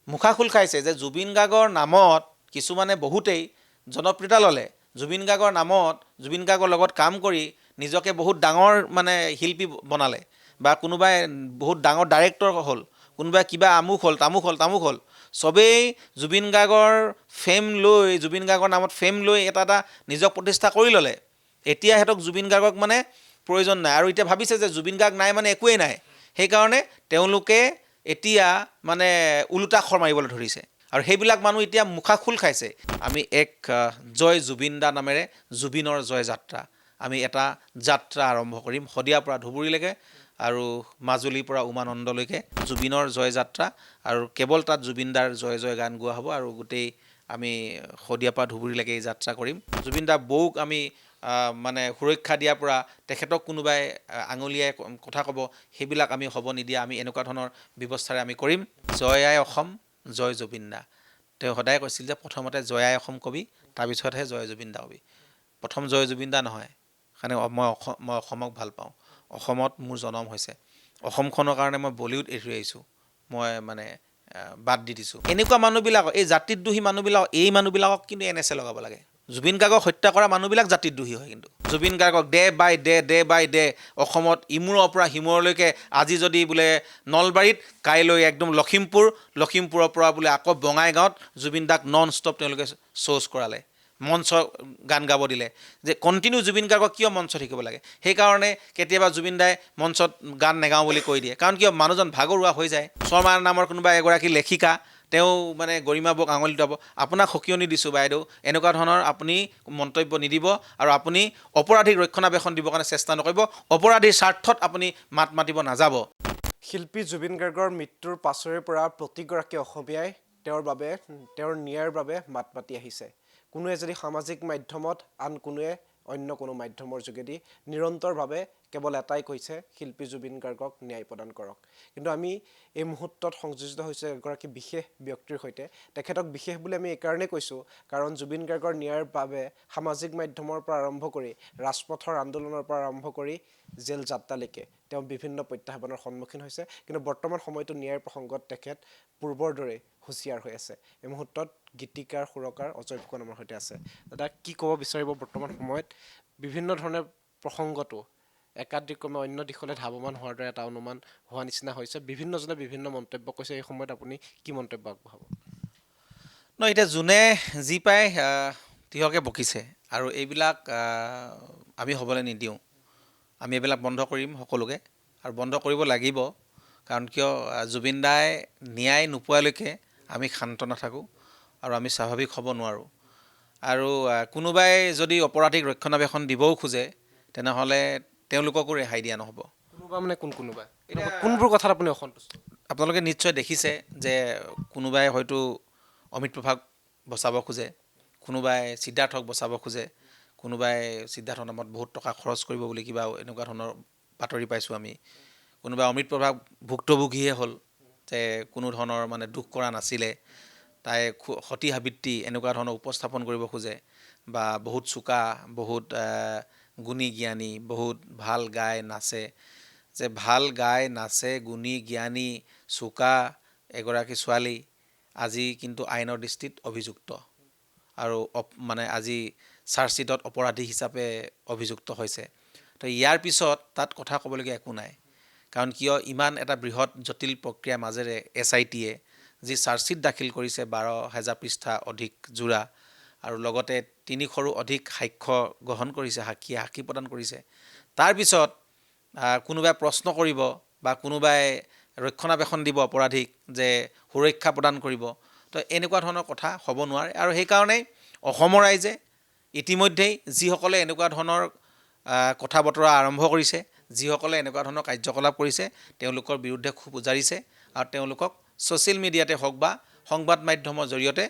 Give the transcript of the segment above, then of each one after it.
মুখা খোল খাইছে যে জুবিন গাৰ্গৰ নামত কিছুমানে বহুতেই জনপ্ৰিয়তা ল'লে। জুবিন গাৰ্গৰ নামত জুবিন গাৰ্গৰ লগত কাম কৰি নিজকে বহুত ডাঙৰ মানে শিল্পী বনালে বা কোনোবাই বহুত ডাঙৰ ডাইৰেক্টৰ হ'ল, কোনোবাই কিবা আমুক হ'ল। চবেই জুবিন গাৰ্গৰ ফেম লৈ জুবিন গাৰ্গৰ নামত ফেম লৈ এটা নিজক প্ৰতিষ্ঠা কৰি ল'লে। এতিয়া সিহঁতক জুবিন গাৰ্গক মানে প্ৰয়োজন নাই আৰু এতিয়া ভাবিছে যে জুবিন গাৰ্গ নাই মানে একোৱেই নাই। সেইকাৰণে তেওঁলোকে এতিয়া মানে ওলোটা খৰ মাৰিবলৈ ধৰিছে আৰু সেইবিলাক মানুহ এতিয়া মুখা খোল খাইছে। আমি এক জয় জুবিন দা নামেৰে জুবিনৰ জয় যাত্ৰা, আমি এটা যাত্ৰা আৰম্ভ কৰিম শদিয়াৰ পৰা ধুবুৰীলৈকে আৰু মাজুলীৰ পৰা উমানন্দলৈকে জুবিনৰ জয় যাত্ৰা আৰু কেৱল তাত জুবিনদাৰ জয় জয় গান গোৱা হ'ব আৰু গোটেই আমি শদিয়াৰ পৰা ধুবুৰীলৈকে এই যাত্ৰা কৰিম। জুবিনদাৰ বৌক আমি মানে সুৰক্ষা দিয়াৰ পৰা তেখেতক কোনোবাই আঙুলিয়াই কথা ক'ব, সেইবিলাক আমি হ'ব নিদিয়া, আমি এনেকুৱা ধৰণৰ ব্যৱস্থাৰে আমি কৰিম। জয় আই অসম, জয় জুবিন দা। তেওঁ সদায় কৈছিল যে প্ৰথমতে জয় আই অসম কবি, তাৰপিছতহে জয় জুবিন দা কবি। প্ৰথম জয় জুবিন দা নহয়, কাৰণে মই অসমক ভাল পাওঁ। অসমত মোৰ জনম হৈছে, অসমখনৰ কাৰণে মই বলিউড এৰি আহিছোঁ, মই মানে বাদ দি দিছোঁ। এনেকুৱা মানুহবিলাকক, এই জাতিদ্ৰোহী মানুহবিলাকক, এই মানুহবিলাকক কিন্তু NSA লগাব লাগে। জুবিন গাৰ্গক হত্যা কৰা মানুহবিলাক জাতিদ্ৰোহী হয়। কিন্তু জুবিন গাৰ্গক ডে বাই ডে অসমত ইমূৰৰ পৰা সিমূৰলৈকে, আজি যদি বোলে নলবাৰীত, কাইলৈ একদম লখিমপুৰৰ পৰা বোলে আকৌ বঙাইগাঁৱত জুবিন দাক নন ষ্টপ তেওঁলোকে শ্ব'জ কৰালে, মঞ্চ গান গাব দিলে। যে কণ্টিনিউ জুবিন গাৰ্গক কিয় মঞ্চ থাকিব লাগে? সেইকাৰণে কেতিয়াবা জুবিন দাই মঞ্চত গান নেগাওঁ বুলি কৈ দিয়ে, কাৰণ কিয় মানুহজন ভাগৰুৱা হৈ যায়। শৰ্মা নামৰ কোনোবা এগৰাকী লেখিকা, তেওঁ মানে গৰিমা বৌক আঙুলি টুৱাব। আপোনাক সকিয়নি দিছোঁ বাইদেউ, এনেকুৱা ধৰণৰ আপুনি মন্তব্য নিদিব আৰু আপুনি অপৰাধীক ৰক্ষণাবেক্ষণ দিবৰ কাৰণে চেষ্টা নকৰিব, অপৰাধীৰ স্বাৰ্থত আপুনি মাত মাতিব নাযাব। শিল্পী জুবিন গাৰ্গৰ মৃত্যুৰ পাছৰে পৰা প্ৰতিগৰাকী অসমীয়াই তেওঁৰ ন্যায়ৰ বাবে মাত মাতি আহিছে। কোনোৱে যদি সামাজিক মাধ্যমত, আন কোনোৱে অন্য কোনো মাধ্যমৰ যোগেদি নিৰন্তৰভাৱে কেৱল এটাই কৈছে, শিল্পী জুবিন গাৰ্গক ন্যায় প্ৰদান কৰক। কিন্তু আমি এই মুহূৰ্তত সংযোজিত হৈছোঁ এগৰাকী বিশেষ ব্যক্তিৰ সৈতে। তেখেতক বিশেষ বুলি আমি এইকাৰণেই কৈছোঁ, কাৰণ জুবিন গাৰ্গৰ ন্যায়ৰ বাবে সামাজিক মাধ্যমৰ পৰা আৰম্ভ কৰি, ৰাজপথৰ আন্দোলনৰ পৰা আৰম্ভ কৰি জেল যাত্ৰালৈকে তেওঁ বিভিন্ন প্ৰত্যাহ্বানৰ সন্মুখীন হৈছে। কিন্তু বৰ্তমান সময়তো ন্যায়ৰ প্ৰসংগত তেখেত পূৰ্বৰ দৰে হুঁচিয়াৰ হৈ আছে। এই মুহূৰ্তত গীতিকাৰ সুৰকাৰ অজয় ফুকন আমাৰ সৈতে আছে। দাদা, কি ক'ব বিচাৰিব বৰ্তমান সময়ত বিভিন্ন ধৰণে প্ৰসংগটো একাদিক্ৰমে অন্য দিশলৈ ধাৱমান হোৱাৰ দৰে এটা অনুমান হোৱা নিচিনা হৈছে? বিভিন্নজনে বিভিন্ন মন্তব্য কৈছে, এই সময়ত আপুনি কি মন্তব্য আগবঢ়াব? এতিয়া যোনে যি পায় তিহকে বকিছে আৰু এইবিলাক আমি হ'বলৈ নিদিওঁ। আমি এইবিলাক বন্ধ কৰিম সকলোকে, আৰু বন্ধ কৰিব লাগিব। কাৰণ কিয় জুবিন দাই ন্যায় নোপোৱালৈকে আমি শান্ত নাথাকোঁ আৰু আমি স্বাভাৱিক হ'ব নোৱাৰোঁ। আৰু কোনোবাই যদি অপৰাধীক ৰক্ষণাবেক্ষণ দিবও খোজে, তেনেহ'লে তেওঁলোককো ৰেহাই দিয়া নহ'ব। কোনোবা মানে কোনোবা কোনবোৰ কথাত আপুনি অসন্তুষ্ট? আপোনালোকে নিশ্চয় দেখিছে যে কোনোবাই হয়তো অমিত প্ৰভাক বচাব খোজে, কোনোবাই সিদ্ধাৰ্থক বচাব খোজে, কোনোবাই সিদ্ধাৰ্থৰ নামত বহুত টকা খৰচ কৰিব বুলি কিবা এনেকুৱা ধৰণৰ বাতৰি পাইছোঁ আমি। কোনোবাই অমিত প্ৰভাক ভুক্তভোগীহে হ'ল, যে কোনো ধৰণৰ মানে দুখ কৰা নাছিলে, তাই সতী সাবিত্ৰী এনেকুৱা ধৰণৰ উপস্থাপন কৰিব খোজে, বা বহুত চোকা, বহুত গুণী জ্ঞানী, বহুত ভাল গায় নাচে। যে ভাল গায় নাচে, গুণী জ্ঞানী চোকা এগৰাকী ছোৱালী আজি কিন্তু আইনৰ দৃষ্টিত অভিযুক্ত আৰু মানে আজি চাৰ্জশ্বিটত অপৰাধী হিচাপে অভিযুক্ত হৈছে। তো ইয়াৰ পিছত তাত কথা ক'বলগীয়া একো নাই। কাৰণ কিয় ইমান এটা বৃহৎ জটিল প্ৰক্ৰিয়াৰ মাজেৰে SITয়ে যি চাৰ্জশ্বিট দাখিল কৰিছে 12,000 পৃষ্ঠা অধিক জোৰা, আৰু লগতে 300ৰো অধিক সাক্ষ্য গ্ৰহণ কৰিছে, সাক্ষী প্ৰদান কৰিছে। তাৰপিছত কোনোবাই প্ৰশ্ন কৰিব বা কোনোবাই ৰক্ষণাবেক্ষণ দিব অপৰাধীক, যে সুৰক্ষা প্ৰদান কৰিব। তো এনেকুৱা ধৰণৰ কথা হ'ব নোৱাৰে। আৰু সেইকাৰণেই অসমৰ ৰাইজে ইতিমধ্যেই যিসকলে এনেকুৱা ধৰণৰ কথা বতৰা আৰম্ভ কৰিছে, যিসকলে এনেকুৱা ধৰণৰ কাৰ্যকলাপ কৰিছে, তেওঁলোকৰ বিৰুদ্ধে ক্ষোভ উজাৰিছে আৰু তেওঁলোকক ছ'চিয়েল মিডিয়াতে হওক বা সংবাদ মাধ্যমৰ জৰিয়তে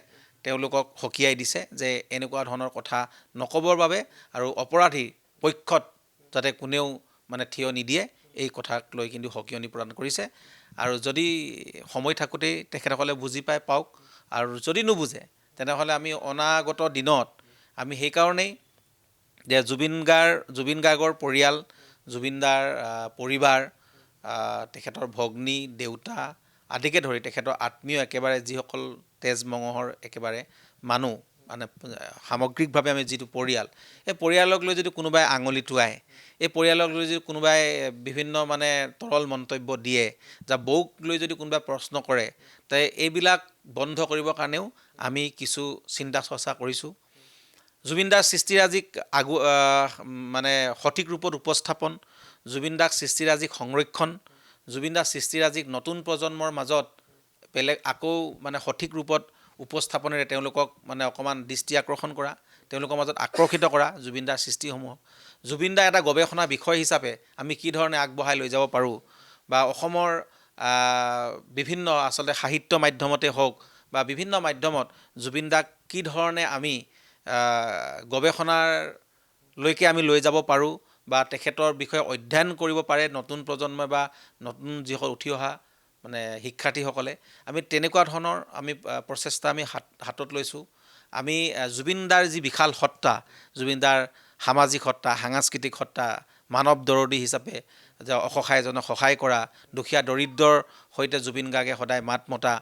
তেওঁলোকক সকীয়াই দিছে যে এনেকুৱা ধৰণৰ কথা নক'বৰ বাবে, আৰু অপৰাধীৰ পক্ষত যাতে কোনেও মানে থিয় নিদিয়ে, এই কথাক লৈ কিন্তু সকীয়নি প্ৰদান কৰিছে। আৰু যদি সময় থাকোঁতেই তেখেতসকলে বুজি পাওক, আৰু যদি নুবুজে তেনেহ'লে আমি অনাগত দিনত আমি সেইকাৰণেই যে জুবিন গাৰ্গৰ পৰিয়াল, জুবিনদাৰ পৰিবাৰ, তেখেতৰ ভগ্নী, দেউতা আদিকে ধৰি তেখেতৰ আত্মীয় একেবাৰে যিসকল তেজ মঙহৰ একেবাৰে মানুহ মানে সামগ্ৰিকভাৱে আমি যিটো পৰিয়াল, এই পৰিয়ালক লৈ যদি কোনোবাই আঙুলি টোৱায়, এই পৰিয়ালক লৈ যদি কোনোবাই বিভিন্ন মানে তৰল মন্তব্য দিয়ে, যা বৌক লৈ যদি কোনোবাই প্ৰশ্ন কৰে, তে এইবিলাক বন্ধ কৰিবৰ কাৰণেও আমি কিছু চিন্তা চৰ্চা কৰিছোঁ। জুবিনদাৰ সৃষ্টিৰাজিক মানে সঠিক ৰূপত উপস্থাপন, জুবিনদাক সৃষ্টিৰাজিক সংৰক্ষণ, জুবিনদাৰ সৃষ্টিৰাজিক নতুন প্ৰজন্মৰ মাজত বেলেগ আকৌ মানে সঠিক ৰূপত উপস্থাপনেৰে তেওঁলোকক মানে অকণমান দৃষ্টি আকৰ্ষণ কৰা, তেওঁলোকৰ মাজত আকৰ্ষিত কৰা জুবিনদাৰ সৃষ্টিসমূহক। জুবিনদাৰ এটা গৱেষণা বিষয় হিচাপে আমি কি ধৰণে আগবঢ়াই লৈ যাব পাৰোঁ, বা অসমৰ বিভিন্ন আচলতে সাহিত্য মাধ্যমতে হওক বা বিভিন্ন মাধ্যমত জুবিনদাক কি ধৰণে আমি গৱেষণালৈকে আমি লৈ যাব পাৰোঁ, বা তেখেতৰ বিষয়ে অধ্যয়ন কৰিব পাৰে নতুন প্ৰজন্মই বা নতুন যিসকল উঠি অহা মানে শিক্ষাৰ্থীসকলে, আমি তেনেকুৱা ধৰণৰ আমি প্ৰচেষ্টা আমি হাতত লৈছোঁ। আমি জুবিনদাৰ যি বিশাল সত্তা, জুবিনদাৰ সামাজিক সত্তা, সাংস্কৃতিক সত্তা, মানৱ দৰদী হিচাপে যে অসহায় এজনক সহায় কৰা, দুখীয়া দৰিদ্ৰৰ সৈতে জুবিন গাৰ্গে সদায় মাত মতা,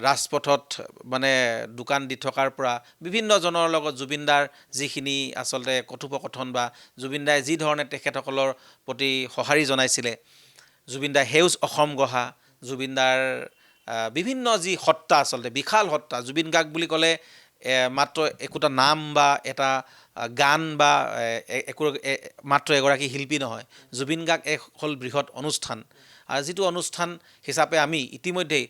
ৰাজপথত মানে দোকান দি থকাৰ পৰা বিভিন্নজনৰ লগত জুবিনদাৰ যিখিনি আচলতে কথোপকথন বা জুবিনদাই যি ধৰণে তেখেতসকলৰ প্ৰতি সঁহাৰি জনাইছিলে, জুবিনদাৰ সেউজ অসম গঢ়া, জুবিনদাৰ বিভিন্ন যি সত্তা আচলতে বিশাল সত্তা, জুবিন গাৰ্গ বুলি ক'লে মাত্ৰ একোটা নাম বা এটা গান বা মাত্ৰ এগৰাকী শিল্পী নহয়, জুবিন গাৰ্গ এক হ'ল বৃহৎ অনুষ্ঠান। আৰু যিটো অনুষ্ঠান হিচাপে আমি ইতিমধ্যেই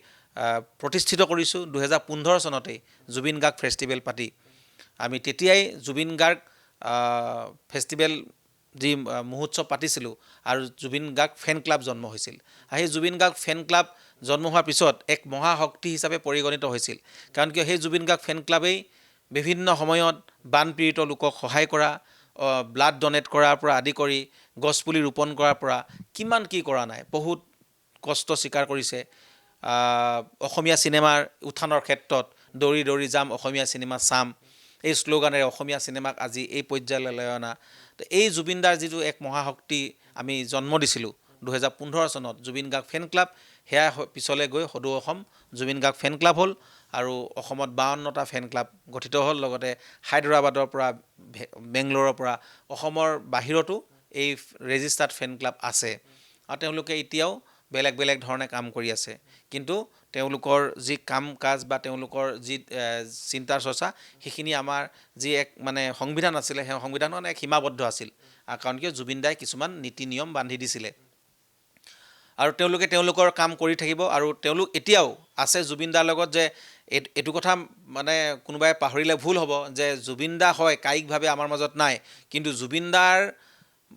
প্ৰতিষ্ঠিত কৰিছোঁ 2015 চনতেই জুবিন গাৰ্গ ফেষ্টিভেল পাতি। আমি তেতিয়াই জুবিন গাৰ্গ ফেষ্টিভেল যি মহোৎসৱ পাতিছিলোঁ আৰু জুবিন গাৰ্গ ফেন ক্লাব জন্ম হৈছিল। আৰু সেই জুবিন গাৰ্গ ফেন ক্লাব জন্ম হোৱাৰ পিছত এক মহাশক্তি হিচাপে পৰিগণিত হৈছিল, কাৰণ কিয় সেই জুবিন গাৰ্গ ফেন ক্লাবেই বিভিন্ন সময়ত বানপীড়িত লোকক সহায় কৰা, ব্লাড ডনেট কৰাৰ পৰা আদি কৰি গছপুলি ৰোপণ কৰাৰ পৰা কিমান কি কৰা নাই, বহুত কষ্ট স্বীকাৰ কৰিছে। অসমীয়া চিনেমাৰ উত্থানৰ ক্ষেত্ৰত দৌৰি দৌৰি যাম অসমীয়া চিনেমা চাম, এই শ্লোগানেৰে অসমীয়া চিনেমাক আজি এই পৰ্যায়লৈ লৈ অনা। তো এই জুবিনদাৰ যিটো এক মহাশক্তি আমি জন্ম দিছিলোঁ 2015 চনত জুবিন গাৰ্গ ফেন ক্লাব, সেয়া পিছলৈ গৈ সদৌ অসম জুবিন গাৰ্গ ফেন ক্লাব হ'ল, আৰু অসমত 52টা ফেন ক্লাব গঠিত হ'ল। লগতে হায়দৰাবাদৰ পৰা, বেংগলোৰৰ পৰা, অসমৰ বাহিৰতো এই ৰেজিষ্টাৰ্ড ফেন ক্লাব আছে, আৰু তেওঁলোকে এতিয়াও বেলেগ বেলেগ ধৰণে কাম কৰি আছে। কিন্তু তেওঁলোকৰ যি কাম কাজ বা তেওঁলোকৰ যি চিন্তা চৰ্চা, সেইখিনি আমাৰ যি এক মানে সংবিধান আছিলে, সেই সংবিধানত এক সীমাবদ্ধ আছিল, কাৰণ কিয় জুবিনদাই কিছুমান নীতি নিয়ম বান্ধি দিছিলে, আৰু তেওঁলোকে তেওঁলোকৰ কাম কৰি থাকিব। আৰু তেওঁলোক এতিয়াও আছে জুবিনদাৰ লগত। যে এইটো কথা মানে কোনোবাই পাহৰিলে ভুল হ'ব যে জুবিনদা হয় কায়িকভাৱে আমাৰ মাজত নাই, কিন্তু জুবিনদাৰ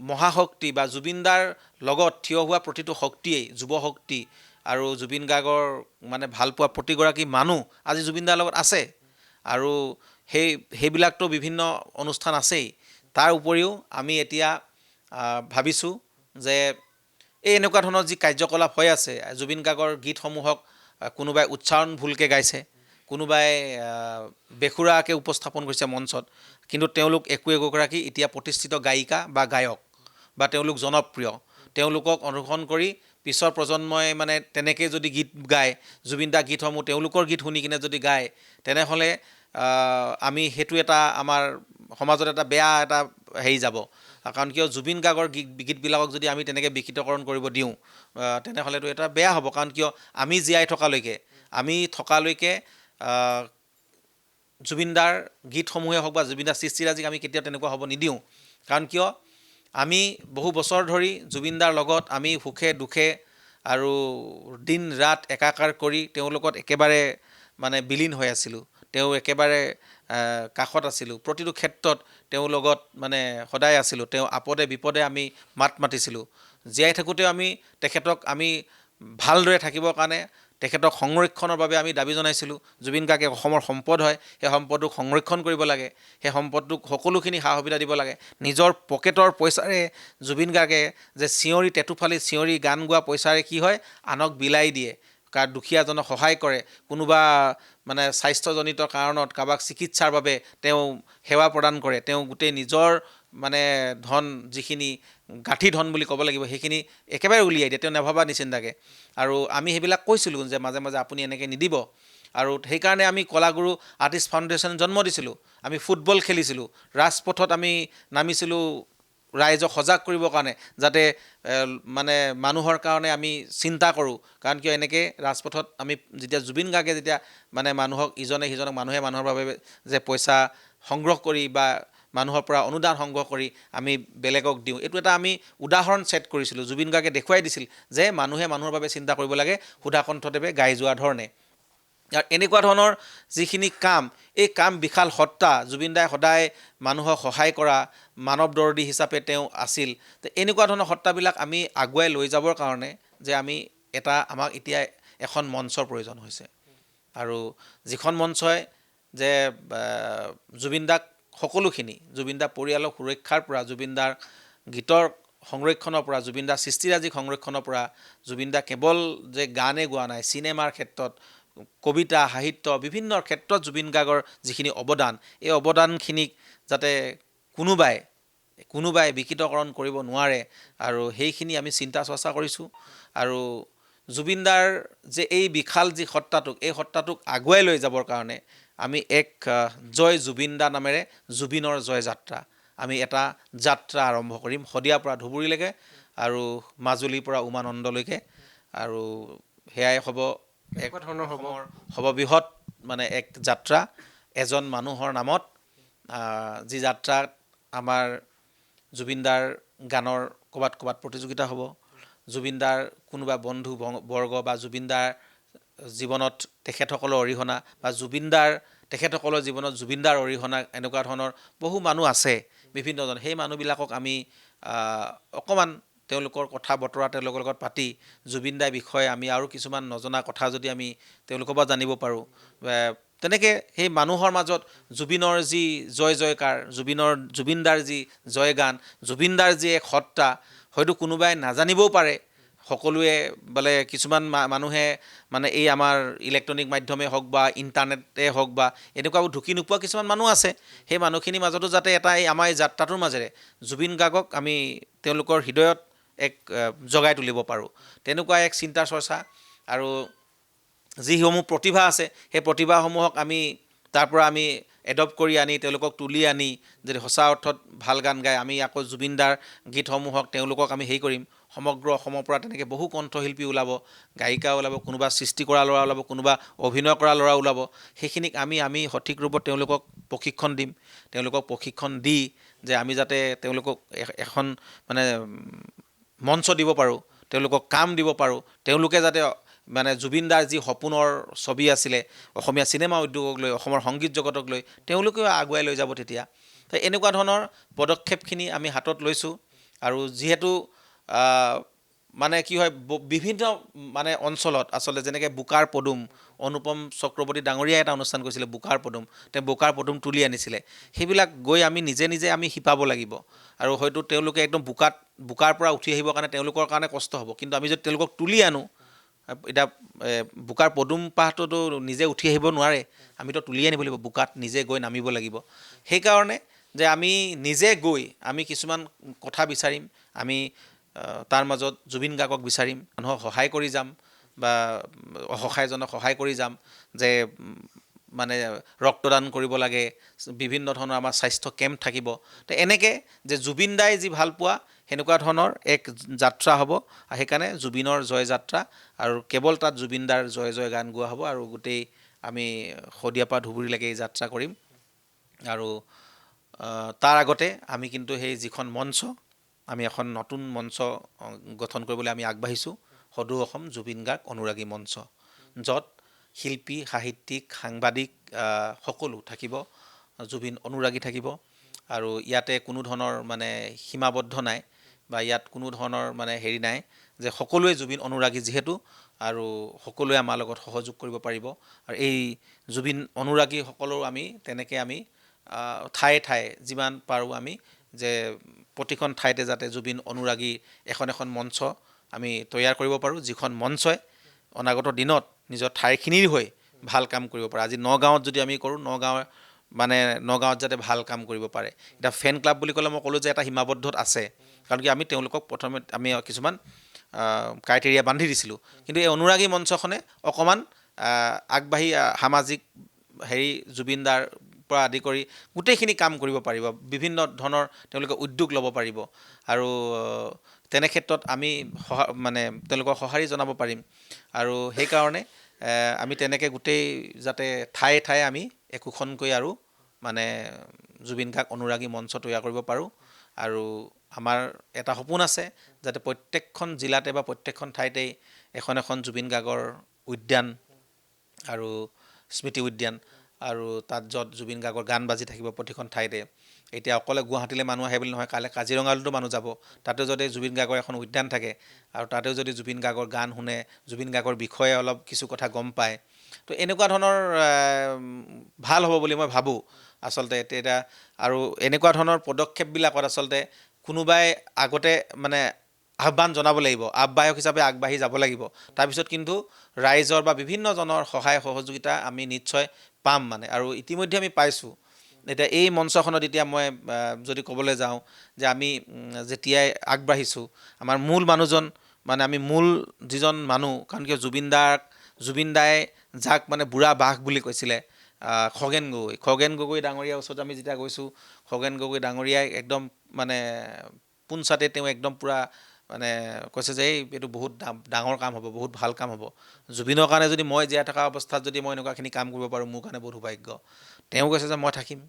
মহাশক্তি বা জুবিনদাৰ লগত থিয় হোৱা প্ৰতিটো শক্তিয়েই যুৱ শক্তি, আৰু জুবিন গাৰ্গৰ মানে ভালপোৱা প্ৰতিগৰাকী মানুহ আজি জুবিনদাৰ লগত আছে। আৰু সেইবিলাকতো বিভিন্ন অনুষ্ঠান আছেই। তাৰ উপৰিও আমি এতিয়া ভাবিছোঁ যে এই এনেকুৱা ধৰণৰ যি কাৰ্যকলাপ হৈ আছে, জুবিন গাৰ্গৰ গীতসমূহক কোনোবাই উচ্চাৰণ ভুলকৈ গাইছে, কোনোবাই বেসুৰাকৈ উপস্থাপন কৰিছে মঞ্চত, কিন্তু তেওঁলোক একোগৰাকী এতিয়া প্ৰতিষ্ঠিত গায়িকা বা গায়ক, বা তেওঁলোক জনপ্ৰিয়। তেওঁলোকক অনুসৰণ কৰি পিছৰ প্ৰজন্মই মানে তেনেকৈ যদি গীত গায়, জুবিনদাৰ গীতসমূহ তেওঁলোকৰ গীত শুনি কিনে যদি গায়, তেনেহ'লে আমি সেইটো এটা আমাৰ সমাজত এটা বেয়া এটা হেৰি যাব। কাৰণ কিয় জুবিন গাৰ্গৰ গীতবিলাকক যদি আমি তেনেকৈ বিকৃতকৰণ কৰিব দিওঁ, তেনেহ'লেতো এটা বেয়া হ'ব। কাৰণ কিয় আমি জীয়াই থকালৈকে জুবিনদাৰ গীতসমূহে হওক বা জুবিনদাৰ সৃষ্টিৰাজিক আমি কেতিয়াও তেনেকুৱা হ'ব নিদিওঁ। কাৰণ কিয় আমি বহু বছৰ ধৰি জুবিনদাৰ লগত আমি সুখে দুখে আৰু দিন ৰাত একাকাৰ কৰি তেওঁৰ লগত একেবাৰে মানে বিলীন হৈ আছিলোঁ, তেওঁ একেবাৰে কাষত আছিলোঁ, প্ৰতিটো ক্ষেত্ৰত তেওঁৰ লগত মানে সদায় আছিলোঁ, তেওঁ আপদে বিপদে আমি মাত মাতিছিলোঁ। জীয়াই থাকোঁতেও আমি তেখেতক আমি ভালদৰে থাকিবৰ কাৰণে, তেখেতক সংৰক্ষণৰ বাবে আমি দাবী জনাইছিলোঁ। জুবিন গাৰ্গ অসমৰ সম্পদ হয়, সেই সম্পদটোক সংৰক্ষণ কৰিব লাগে, সেই সম্পদটোক সকলোখিনি সা সুবিধা দিব লাগে। নিজৰ পকেটৰ পইচাৰে জুবিন গাৰ্গে যে চিঞৰি টেটুফালি চিঞৰি গান গোৱা পইচাৰে কি হয়, আনক বিলাই দিয়ে, দুখীয়াজনক সহায় কৰে, কোনোবা মানে স্বাস্থ্যজনিত কাৰণত কাৰোবাক চিকিৎসাৰ বাবে তেওঁ সেৱা প্ৰদান কৰে, তেওঁ গোটেই নিজৰ মানে ধন যিখিনি গাঁঠি ধন বুলি ক'ব লাগিব সেইখিনি একেবাৰে উলিয়াই দিয়ে তেওঁ নেভবা নিচিন্তাকৈ আৰু আমি সেইবিলাক কৈছিলোঁ যে মাজে মাজে আপুনি এনেকৈ নিদিব আৰু সেইকাৰণে আমি কলাগুৰু আৰ্টিষ্ট ফাউণ্ডেশ্যন জন্ম দিছিলোঁ আমি ফুটবল খেলিছিলোঁ ৰাজপথত আমি নামিছিলোঁ ৰাইজক সজাগ কৰিবৰ কাৰণে যাতে মানে মানুহৰ কাৰণে আমি চিন্তা কৰোঁ কাৰণ কিয় এনেকৈ ৰাজপথত আমি যেতিয়া জুবিন গাৰ্গে যেতিয়া মানে মানুহক ইজনে সিজনক মানুহে মানুহৰ বাবে যে পইচা সংগ্ৰহ কৰি বা মানুহৰ পৰা অনুদান সংগ্ৰহ কৰি আমি বেলেগক দিওঁ এইটো এটা আমি উদাহৰণ ছেট কৰিছিলোঁ জুবিন গাৰ্গে দেখুৱাই দিছিল যে মানুহে মানুহৰ বাবে চিন্তা কৰিব লাগে সুধাকণ্ঠদেৱে গাই যোৱা ধৰণে আৰু এনেকুৱা ধৰণৰ যিখিনি কাম এই কাম বিশাল সত্তা জুবিন দাই সদায় মানুহক সহায় কৰা মানৱ দৰ্দী হিচাপে তেওঁ আছিল তো এনেকুৱা ধৰণৰ সত্তাবিলাক আমি আগুৱাই লৈ যাবৰ কাৰণে যে আমি আমাক এতিয়া এখন মঞ্চৰ প্ৰয়োজন হৈছে আৰু যিখন মঞ্চই যে জুবিন দাক সকলোখিনি জুবিন দাৰ পৰিয়ালৰ সুৰক্ষাৰ পৰা জুবিন দাৰ গীতৰ সংৰক্ষণৰ পৰা জুবিন দাৰ সৃষ্টিৰাজিক সংৰক্ষণৰ পৰা জুবিন দা কেৱল যে গানে গোৱা নাই চিনেমাৰ ক্ষেত্ৰত কবিতা সাহিত্য বিভিন্ন ক্ষেত্ৰত জুবিন গাৰ্গৰ যিখিনি অৱদান এই অৱদানখিনিক যাতে কোনোবাই বিকৃতকৰণ কৰিব নোৱাৰে আৰু সেইখিনি আমি চিন্তা চৰ্চা কৰিছোঁ আৰু জুবিনদাৰ যে এই বিশাল যি সত্তাটোক এই সত্তাটোক আগুৱাই লৈ যাবৰ কাৰণে আমি এক জয় জুবিন দা নামেৰে জুবিনৰ জয় যাত্ৰা আমি এটা যাত্ৰা আৰম্ভ কৰিম শদিয়াৰ পৰা ধুবুৰীলৈকে আৰু মাজুলীৰ পৰা উমানন্দলৈকে আৰু সেয়াই হ'ব এক ধৰণৰ হ'ব বৃহৎ মানে এক যাত্ৰা এজন মানুহৰ নামত যি যাত্ৰাত আমাৰ জুবিনদাৰ গানৰ ক'ৰবাত প্ৰতিযোগিতা হ'ব জুবিনদাৰ কোনোবা বন্ধু বৰ্গ বা জুবিনদাৰ জীৱনত তেখেতসকলৰ অৰিহণা বা তেখেতসকলৰ জীৱনত জুবিনদাৰ অৰিহণা এনেকুৱা ধৰণৰ বহু মানুহ আছে বিভিন্নজন সেই মানুহবিলাকক আমি অকণমান তেওঁলোকৰ কথা বতৰা তেওঁলোকৰ লগত পাতি জুবিন দাৰ বিষয়ে আমি আৰু কিছুমান নজনা কথা যদি আমি তেওঁলোকৰ পৰা জানিব পাৰোঁ তেনেকৈ সেই মানুহৰ মাজত জুবিনৰ যি জয় জয়কাৰ জুবিনদাৰ যি জয়গান জুবিনদাৰ যি এক সত্তা হয়তো কোনোবাই নাজানিবও পাৰে সকলোৱে বোলে কিছুমান মানুহে মানে এই আমাৰ ইলেক্ট্ৰনিক মাধ্যমে হওক বা ইণ্টাৰনেটে হওক বা এনেকুৱাবোৰ ঢুকি নোপোৱা কিছুমান মানুহ আছে সেই মানুহখিনিৰ মাজতো যাতে আমাৰ এই যাত্ৰাটোৰ মাজেৰে জুবিন গাৰ্গক আমি তেওঁলোকৰ হৃদয়ত এক জগাই তুলিব পাৰোঁ তেনেকুৱা এক চিন্তা চৰ্চা আৰু যিসমূহ প্ৰতিভা আছে সেই প্ৰতিভাসমূহক আমি তাৰ পৰা আমি এডপ্ট কৰি আনি তেওঁলোকক তুলি আনি যদি সঁচা অৰ্থত ভাল গান গায় আমি আকৌ জুবিনদাৰ গীতসমূহক তেওঁলোকক আমি হেৰি কৰিম সমগ্ৰ অসমৰ পৰা তেনেকৈ বহু কণ্ঠশিল্পী ওলাব গায়িকা ওলাব কোনোবা সৃষ্টি কৰা ল'ৰা ওলাব কোনোবা অভিনয় কৰা ল'ৰা ওলাব সেইখিনিক আমি সঠিক ৰূপত তেওঁলোকক প্ৰশিক্ষণ দিম তেওঁলোকক প্ৰশিক্ষণ দি যে আমি যাতে তেওঁলোকক এখন মানে মঞ্চ দিব পাৰোঁ তেওঁলোকক কাম দিব পাৰোঁ তেওঁলোকে যাতে মানে জুবিনদাৰ যি সপোনৰ ছবি আছিলে অসমীয়া চিনেমা উদ্যোগক লৈ অসমৰ সংগীত জগতক লৈ তেওঁলোকেও আগুৱাই লৈ যাব তেতিয়া তো এনেকুৱা ধৰণৰ পদক্ষেপখিনি আমি হাতত লৈছোঁ আৰু যিহেতু মানে কি হয় বিভিন্ন মানে অঞ্চলত আচলতে যেনেকৈ বোকাৰ পদুম অনুপম চক্ৰৱৰ্তী ডাঙৰীয়াই এটা অনুষ্ঠান কৰিছিলে বোকাৰ পদুম তেওঁ বোকাৰ পদুম তুলি আনিছিলে সেইবিলাক গৈ আমি নিজে আমি শিপাব লাগিব আৰু হয়তো তেওঁলোকে একদম বোকাৰ পৰা উঠি আহিবৰ কাৰণে তেওঁলোকৰ কাৰণে কষ্ট হ'ব কিন্তু আমি যদি তেওঁলোকক তুলি আনো এতিয়া বোকাৰ পদুম পাহটোতো নিজে উঠি আহিব নোৱাৰে আমিতো তুলি আনিব লাগিব বোকাত নিজে গৈ নামিব লাগিব সেইকাৰণে যে আমি নিজে গৈ আমি কিছুমান কথা বিচাৰিম আমি তাৰ মাজত জুবিন গাৰ্গক বিচাৰিম মানুহক সহায় কৰি যাম বা অসহায়জনক সহায় কৰি যাম যে মানে ৰক্তদান কৰিব লাগে বিভিন্ন ধৰণৰ আমাৰ স্বাস্থ্য কেম্প থাকিব তো এনেকৈ যে জুবিন দাই যি ভাল পোৱা সেনেকুৱা ধৰণৰ এক যাত্ৰা হ'ব আৰু সেইকাৰণে জুবিনৰ জয় যাত্ৰা আৰু কেৱল তাত জুবিনদাৰ জয় জয় গান গোৱা হ'ব আৰু গোটেই আমি শদিয়াৰ পৰা ধুবুৰীলৈকে এই যাত্ৰা কৰিম আৰু তাৰ আগতে আমি কিন্তু সেই যিখন মঞ্চ আমি এখন নতুন মঞ্চ গঠন কৰিবলৈ আমি আগবাঢ়িছোঁ সদৌ অসম জুবিন গাৰ্গ অনুৰাগী মঞ্চ য'ত শিল্পী সাহিত্যিক সাংবাদিক সকলো থাকিব জুবিন অনুৰাগী থাকিব আৰু ইয়াতে কোনো ধৰণৰ মানে সীমাবদ্ধ নাই বা ইয়াত কোনো ধৰণৰ মানে হেৰি নাই যে সকলোৱে জুবিন অনুৰাগী যিহেতু আৰু সকলোৱে আমাৰ লগত সহযোগ কৰিব পাৰিব আৰু এই জুবিন অনুৰাগীসকলৰো আমি তেনেকৈ আমি ঠায়ে যিমান পাৰোঁ আমি যে প্ৰতিখন ঠাইতে যাতে জুবিন অনুৰাগী এখন মঞ্চ আমি তৈয়াৰ কৰিব পাৰোঁ যিখন মঞ্চই অনাগত দিনত নিজৰ ঠাইখিনিৰ হৈ ভাল কাম কৰিব পাৰে আজি নগাঁৱত যদি আমি কৰোঁ নগাঁৱৰ মানে নগাঁৱত যাতে ভাল কাম কৰিব পাৰে। এতিয়া ফেন ক্লাব বুলি ক'লে মই ক'লোঁ যে এটা সীমাবদ্ধত আছে, কাৰণ কি আমি তেওঁলোকক প্ৰথমে আমি কিছুমান ক্ৰাইটেৰিয়া বান্ধি দিছিলোঁ। কিন্তু এই অনুৰাগী মঞ্চখনে অকণমান আগবাঢ়ি সামাজিক জুবিন দাৰ পৰা আদি কৰি গোটেইখিনি কাম কৰিব পাৰিব, বিভিন্ন ধৰণৰ তেওঁলোকে উদ্যোগ ল'ব পাৰিব, আৰু তেনে ক্ষেত্ৰত আমি মানে তেওঁলোকক সঁহাৰি জনাব পাৰিম। আৰু সেইকাৰণে আমি তেনেকৈ গোটেই যাতে ঠায়ে ঠায়ে আমি একোখনকৈ আৰু মানে জুবিন গাৰ্গ অনুৰাগী মঞ্চ তৈয়াৰ কৰিব পাৰোঁ। আৰু আমাৰ এটা সপোন আছে যাতে প্ৰত্যেকখন জিলাতে বা প্ৰত্যেকখন ঠাইতেই এখন এখন জুবিন গাৰ্গৰ উদ্যান আৰু স্মৃতি উদ্যান, আৰু তাত য'ত জুবিন গাৰ্গৰ গান বাজি থাকিব প্ৰতিখন ঠাইতে। এতিয়া অকলে গুৱাহাটীলৈ মানুহ আহে বুলি নহয়, কাইলৈ কাজিৰঙালৈতো মানুহ যাব, তাতে যদি জুবিন গাৰ্গৰ এখন উদ্যান থাকে আৰু তাতেও যদি জুবিন গাৰ্গৰ গান শুনে, জুবিন গাৰ্গৰ বিষয়ে অলপ কিছু কথা গম পায়, তো এনেকুৱা ধৰণৰ ভাল হ'ব বুলি মই ভাবোঁ আচলতে। এতিয়া আৰু এনেকুৱা ধৰণৰ পদক্ষেপবিলাকত আচলতে কোনোবাই আগতে মানে আহ্বান জনাব লাগিব, আহ্বায়ক হিচাপে আগবাঢ়ি যাব লাগিব। তাৰপিছত কিন্তু ৰাইজৰ বা বিভিন্নজনৰ সহায় সহযোগিতা আমি নিশ্চয় পাম মানে, আৰু ইতিমধ্যে আমি পাইছোঁ। এতিয়া এই মঞ্চখনত এতিয়া মই যদি ক'বলৈ যাওঁ যে আমি যেতিয়াই আগবাঢ়িছোঁ, আমাৰ মূল মানুহজন মানে আমি মূল যিজন মানুহ, কাৰণ কিয় জুবিন দাই যাক মানে বুঢ়া বাঘ বুলি কৈছিলে, খগেন গগৈ ডাঙৰীয়াৰ ওচৰত আমি যেতিয়া গৈছোঁ, খগেন গগৈ ডাঙৰীয়াই একদম মানে পোনছাতে তেওঁ একদম পূৰা মানে কৈছে যে এইটো বহুত ডাঙৰ কাম হ'ব, বহুত ভাল কাম হ'ব। জুবিনৰ কাৰণে যদি মই জীয়াই থকা অৱস্থাত যদি মই এনেকুৱাখিনি কাম কৰিব পাৰোঁ, মোৰ কাৰণে বহুত সৌভাগ্য। তেওঁ কৈছে যে মই থাকিম,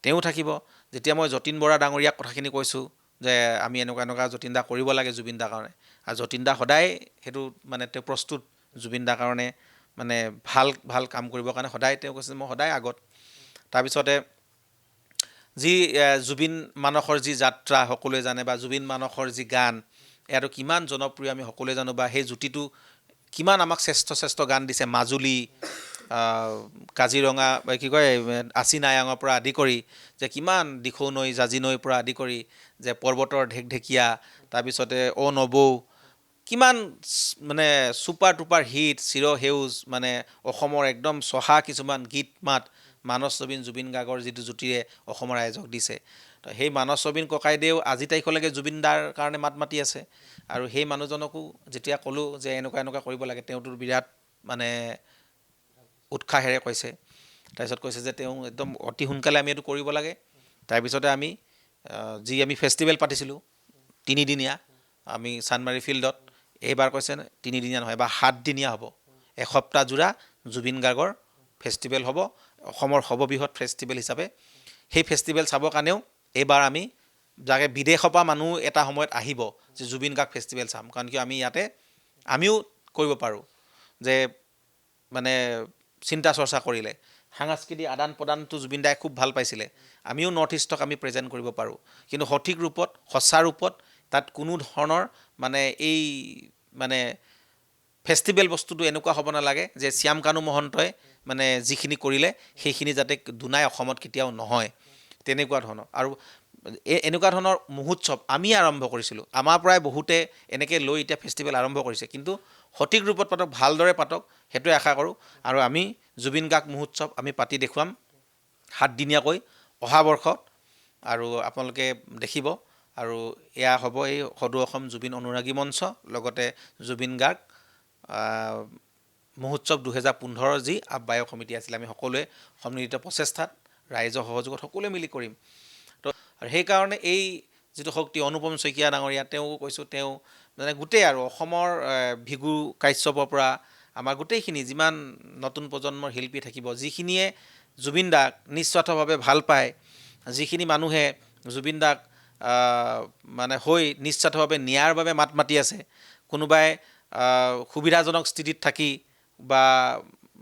তেওঁ থাকিব। যেতিয়া মই যতীন বৰা ডাঙৰীয়াক কথাখিনি কৈছোঁ যে আমি এনেকুৱা যতীন দা কৰিব লাগে জুবিন দাৰ কাৰণে, আৰু যতীন দা সদায় সেইটো মানে তেওঁ প্ৰস্তুত জুবিন দাৰ কাৰণে মানে ভাল কাম কৰিবৰ কাৰণে, সদায় তেওঁ কৈছে মই সদায় আগত। তাৰপিছতে যি জুবিন মানসৰ যি যাত্ৰা সকলোৱে জানে, বা জুবিন মানসৰ যি গান, এয়াতো কিমান জনপ্ৰিয় আমি সকলোৱে জানো, বা সেই জুতিটো কিমান আমাক শ্ৰেষ্ঠ গান দিছে। মাজুলী, কাজিৰঙা, কি কয় আচিনা আয়ঙৰ পৰা আদি কৰি যে কিমান দিখৌ নৈ, জাঁজি নৈৰ পৰা আদি কৰি যে পৰ্বতৰ ঢেকঢেকীয়া, তাৰপিছতে অ' নবৌ, কিমান মানে ছুপাৰ টুপাৰ হিট, চিৰসেউজ, মানে অসমৰ একদম চহা কিছুমান গীত মাত মানস ৰবীন জুবিন গাৰ্গৰ যিটো জুতিৰে অসমৰ ৰাইজক দিছে। তো সেই মানস ৰবীন ককাইদেউ আজি তাৰিখলৈকে জুবিন দাৰ কাৰণে মাত মাতি আছে। আৰু সেই মানুহজনকো যেতিয়া ক'লোঁ যে এনেকুৱা কৰিব লাগে, তেওঁতো বিৰাট মানে উৎসাহেৰে কৈছে। তাৰপিছত কৈছে যে তেওঁ একদম অতি সোনকালে আমি এইটো কৰিব লাগে। তাৰপিছতে আমি যি আমি ফেষ্টিভেল পাতিছিলোঁ 3 দিনীয়া, আমি চানমাৰী ফিল্ডত, এইবাৰ কৈছে 3 দিনীয়া নহয়, এবাৰ 7 দিনীয়া হ'ব। এসপ্তাহ জোৰা জুবিন গাৰ্গৰ ফেষ্টিভেল হ'ব, অসমৰ সৰ্ববৃহৎ ফেষ্টিভেল হিচাপে। সেই ফেষ্টিভেল চাবৰ কাৰণেও এইবাৰ আমি যাকে বিদেশৰ পৰা মানুহ এটা সময়ত আহিব যে জুবিন গাৰ্গ ফেষ্টিভেল চাম, কাৰণ কিয় আমি ইয়াতে আমিও কৰিব পাৰোঁ যে মানে চিন্তা চৰ্চা কৰিলে সাংস্কৃতিক আদান প্ৰদানটো জুবিন দাই খুব ভাল পাইছিলে, আমিও নৰ্থ ইষ্টক আমি প্ৰেজেণ্ট কৰিব পাৰোঁ। কিন্তু সঠিক ৰূপত, সঁচা ৰূপত তাত কোনো ধৰণৰ মানে এই মানে ফেষ্টিভেল বস্তুটো এনেকুৱা হ'ব নালাগে যে শ্যাম কানু মহন্তই মানে যিখিনি কৰিলে সেইখিনি যাতে দুনাই অসমত কেতিয়াও নহয়, তেনেকুৱা ধৰণৰ। আৰু এনেকুৱা ধৰণৰ মহোৎসৱ আমি আৰম্ভ কৰিছিলোঁ, আমাৰ পৰাই বহুতে এনেকৈ লৈ এতিয়া ফেষ্টিভেল আৰম্ভ কৰিছে। কিন্তু সঠিক ৰূপত পাতক, ভালদৰে পাতক, সেইটোৱে আশা কৰোঁ। আৰু আমি জুবিন গাৰ্গ মহোৎসৱ আমি পাতি দেখুৱাম 7 দিনীয়াকৈ অহা বৰ্ষত, আৰু আপোনালোকে দেখিব। আৰু এয়া হ'ব এই সদৌ অসম জুবিন অনুৰাগী মঞ্চ, লগতে জুবিন গাৰ্গ মহোৎসৱ 2015 যি আহ্বায়ক সমিতি আছিলে, আমি সকলোৱে সন্মিলিত প্ৰচেষ্টাত ৰাইজৰ সহযোগত সকলোৱে মিলি কৰিম। তো আৰু সেইকাৰণে এই যিটো শক্তি, অনুপম শইকীয়া ডাঙৰীয়া, তেওঁ কৈছোঁ, তেওঁ মানে গোটেই আৰু অসমৰ ভিগু কাশ্যপৰ পৰা আমাৰ গোটেইখিনি যিমান নতুন প্ৰজন্মৰ শিল্পী থাকিব, যিখিনিয়ে জুবিন দাক নিস্বাৰ্থভাৱে ভাল পায়, যিখিনি মানুহে জুবিন দাক মানে নিস্বাৰ্থভাৱে ন্যায়ৰ বাবে মাত মাতি আছে, কোনোবাই সুবিধাজনক স্থিতিত থাকি বা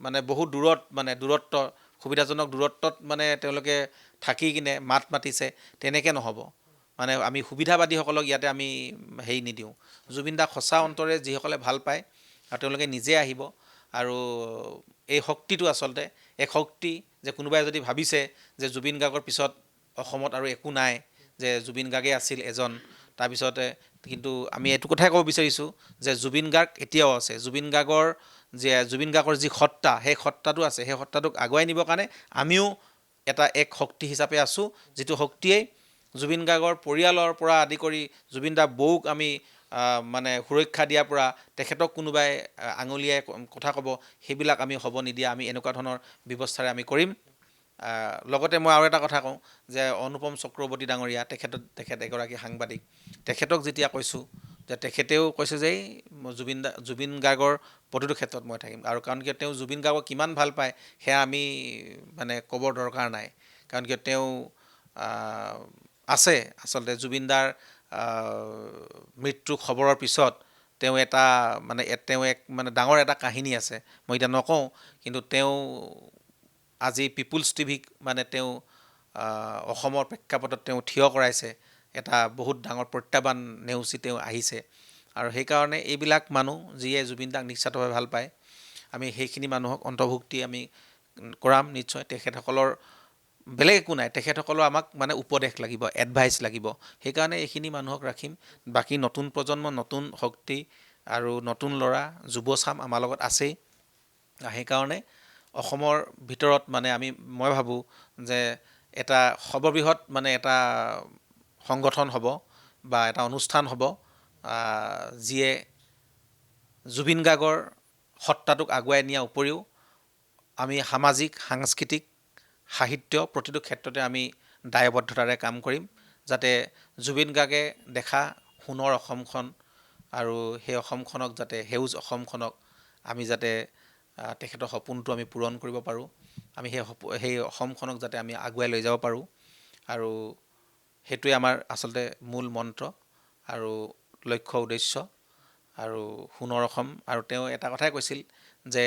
মানে বহুত দূৰত্ব সুবিধাজনক দূৰত্বত মানে তেওঁলোকে থাকি কিনে মাত মাতিছে, তেনেকৈ নহ'ব। মানে আমি সুবিধাবাদীসকলক ইয়াতে আমি নিদিওঁ। জুবিন দাক সঁচা অন্তৰে যিসকলে ভাল পায় আৰু তেওঁলোকে নিজে আহিব। আৰু এই শক্তিটো আচলতে এক শক্তি যে কোনোবাই যদি ভাবিছে যে জুবিন গাৰ্গৰ পিছত অসমত আৰু একো নাই, যে জুবিন গাৰ্গেই আছিল এজন, তাৰপিছতে কিন্তু আমি এইটো কথাই ক'ব বিচাৰিছোঁ যে জুবিন গাৰ্গ এতিয়াও আছে। জুবিন গাৰ্গৰ যি সত্তা, সেই সত্তাটো আছে। সেই সত্তাটোক আগুৱাই নিবৰ কাৰণে আমিও এক শক্তি হিচাপে আছোঁ, যিটো শক্তিয়ে জুবিন গাৰ্গৰ পৰিয়ালৰ পৰা আদি কৰি জুবিন দাৰ বৌক আমি মানে সুৰক্ষা দিয়াৰ পৰা তেখেতক কোনোবাই আঙুলিয়াই কথা ক'ব, সেইবিলাক আমি হ'ব নিদিয়া, আমি এনেকুৱা ধৰণৰ ব্যৱস্থাৰে আমি কৰিম। লগতে মই আৰু এটা কথা কওঁ যে অনুপম চক্ৰৱৰ্তী ডাঙৰীয়া তেখেত এগৰাকী সাংবাদিক, তেখেতক যেতিয়া কৈছোঁ যে তেখেতেও কৈছে যে জুবিন গাৰ্গৰ প্ৰতিটো ক্ষেত্ৰত মই থাকিম, আৰু কাৰণ কিয় তেওঁ জুবিন গাৰ্গক কিমান ভাল পায় সেয়া আমি মানে ক'বৰ দৰকাৰ নাই, কাৰণ কিয় তেওঁ আছে আচলতে জুবিন দাৰ মৃত্যু খবৰৰ পিছত তেওঁ এক ডাঙৰ এটা কাহিনী আছে, মই এতিয়া নকওঁ, কিন্তু তেওঁ আজি পিপুলছ টিভিক মানে তেওঁ অসমৰ প্ৰেক্ষাপটত তেওঁ থিয় কৰাইছে, এটা বহুত ডাঙৰ প্ৰত্যাহ্বান নেওচি তেওঁ আহিছে, আৰু সেইকাৰণে এইবিলাক মানুহ যিয়ে জুবিন দাক নিশ্চিতভাৱে ভাল পায়, আমি সেইখিনি মানুহক অন্তৰ্ভুক্তি আমি কৰাম নিশ্চয়। তেখেতসকলৰ বেলেগ একো নাই, তেখেতসকলৰ আমাক মানে উপদেশ লাগিব, এডভাইচ লাগিব, সেইকাৰণে এইখিনি মানুহক ৰাখিম। বাকী নতুন প্ৰজন্ম, নতুন শক্তি আৰু নতুন ল'ৰা যুৱচাম আমাৰ লগত আছেই, সেইকাৰণে অসমৰ ভিতৰত মানে মই ভাবোঁ যে এটা সৰ্ববৃহৎ মানে এটা সংগঠন হ'ব বা এটা অনুষ্ঠান হ'ব, যিয়ে জুবিন গাৰ্গৰ সত্তাটোক আগুৱাই নিয়াৰ উপৰিও আমি সামাজিক, সাংস্কৃতিক, সাহিত্য প্ৰতিটো ক্ষেত্ৰতে আমি দায়বদ্ধতাৰে কাম কৰিম, যাতে জুবিন গাৰ্গে দেখা সোণৰ অসমখন আৰু সেই অসমখনক যাতে সেউজ অসমখনক আমি যাতে তেখেতৰ সপোনটো আমি পূৰণ কৰিব পাৰোঁ, আমি সেই অসমখনক যাতে আমি আগুৱাই লৈ যাব পাৰোঁ, আৰু সেইটোৱে আমাৰ আচলতে মূল মন্ত্ৰ আৰু লক্ষ্য উদ্দেশ্য, আৰু সোণৰ অসম। আৰু তেওঁ এটা কথাই কৈছিল যে